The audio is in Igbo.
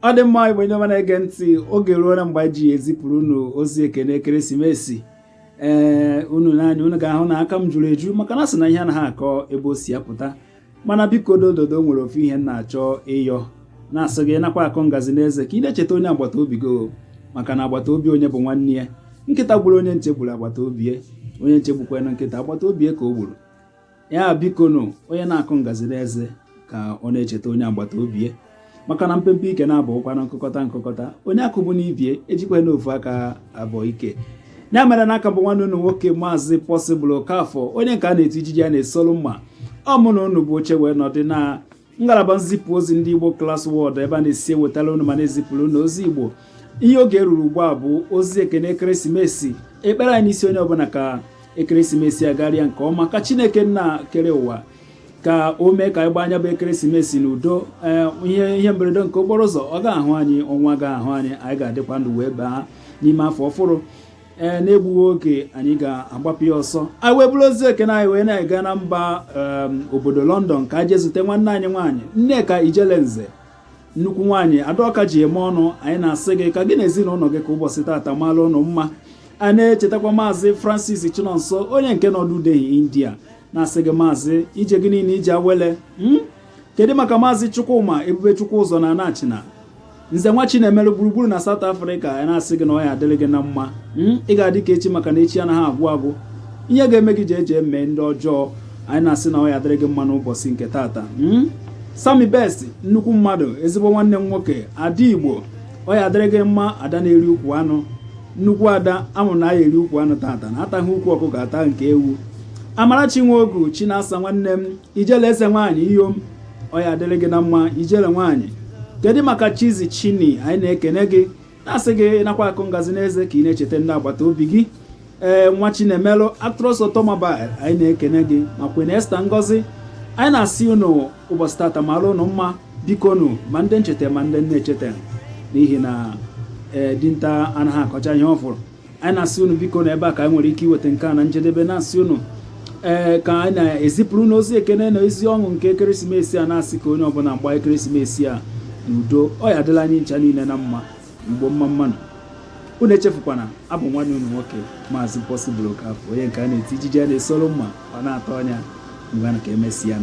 ọ dị mma igbe onye na-ege ntị oge ruo na mgbe ji ezipụrụ unu ozi ekene ekeresimesi. Unu n'anya unu ga-ahụ na aka m juru eju maka na sị na ihe anaghị akọ ebe o si apụta. Mana biko dododo nwere ofu ihe na-achọ ịyọ na-asị gị nakwa akọ ngazi n'eze ka ị na-echeta onye agbata obi gị, maka na agbata obi onye bụ nwanne ya. Nkịta gburu onye nche gburu agbata obi ya, onye nche gbukwana nkịta agbata obi ya ka o gburu ya. Biko nụ onye na-akọ ngazi n'eze ka ọ na-echeta onye agbata obi ya, maka na mpempe ike na-abụkwa na nkụkọta onye akụbụ n'ibie ejikwa n'ofu aka abụọ ike. Ya mere n'aka bụ nwanne unu nwoke Maazị Possible Okafọ, onye nke a na-eti ijiji ya na-esolu mma. Ọ mụ na unu bụ oche wee nọdị na ngalaba nzipụ ozi ndị Igbo Class World, ebe a na-esi ewetala unu ma na-ezipụrụ unu ozi Igbo. Ihe oge ruru ugbu a bụ ozi ekene ekeresimesi. Ekpere anyị n'isi onye ọbụla ka ekeresimesi agarịa nke ọma, ka Chineke nna kere ụwa ka o mee ka anyị gbaa anya bụ ekeresimesi n'udo. Ihe mberede nke okporo ụzọ ọ ga-ahụ anyị, ọnwa ga-ahụ anyị, anyị ga-adịkwa ndụ wee baa n'ime afọ ọfụrụ. Na-egbughị oge anyị ga-agbapụ ya ọsọ. Anyị wee bụrụ ozi ekene anyị wee na-aga na mba obodo London ka anyị jee zute nwanne anyị nwaanyị Nneka Ijelenze, nnukwu nwaanyị Adaọka ji eme ọnụ. Anyị na-asị gị ka gị na ezinụlọ gị ka ụbọchị taata mara ụnụ mma. A na-echetakwa Maazị Francis Chinonso, onye nke nọdụ udeghị India, na-asị gị maazị ije gị niile ije awele. Kedu maka Maazị Chukwuma Ebube Chukwu ụzọ na Anachina, Nze nwa Chinemere gburugburu na South Africa. Anyị na-asị gị na ọ ya adịrị gị na mma. Ị ga-adị ka echi, maka na echi anaghị agwụ agwụ. Ihe ga-eme gị jee mee ndị ọjọọ. Anyị na-asị na ọ ya adịrị gị mma n'ụbọchị nke taata. Sami Best, nnukwu mmadụ, ezigbo nwanne m nwoke, Ada Igbo, ọ ya adịrị gị mma. Ada na-eri ukwu anụ, nnukwu ada amụ na ya eri ukwu anụ taata, na ataghị ukwu ọkụkọ ata nke ewu. Amarachi Nwogu Chinasa nwanne m, Ijele eze nwaanyị Iyom, ọ ya adịrị gị na mma Ijele nwaanyị. Kedu maka Chizi Chini, anyị na-ekene gị na-asị gị nakwa akụ ngazi n'eze ka ị na-echeta ndị agbata obi gị. Nwa Chinemelu Actress Automobile, anyị na-ekene gị. Makwa na Esther Ngozi, anyị na-asị unu ụbọchị tata mara unu mma. Biko nụ ma ndị ncheta ma ndị nna-echeta, n'ihi na dinta anaghị akọcha ihe ọfụrụ. Anyị na-asị unu biko na ebe a ka anyị nwere ike iweta nke a na njedebe, na-asị unu ka anyị na-ezipụrụ n'ozi ekene na ezi ọṅụ nke ekeresimesi a, na-asị ka onye ọbụla gbaa ekeresimesi a n'udo. Ọ ya adịla anyị ncha niile na mma, mgbo mma mmanụ. Unu echefukwana, abụ nwanne unu nwoke Maazị Possible Okafọ, onye nke a na-eti ijiji ya na-esoro mma, ọ na-atọ ọnya mgbe ka emesịa.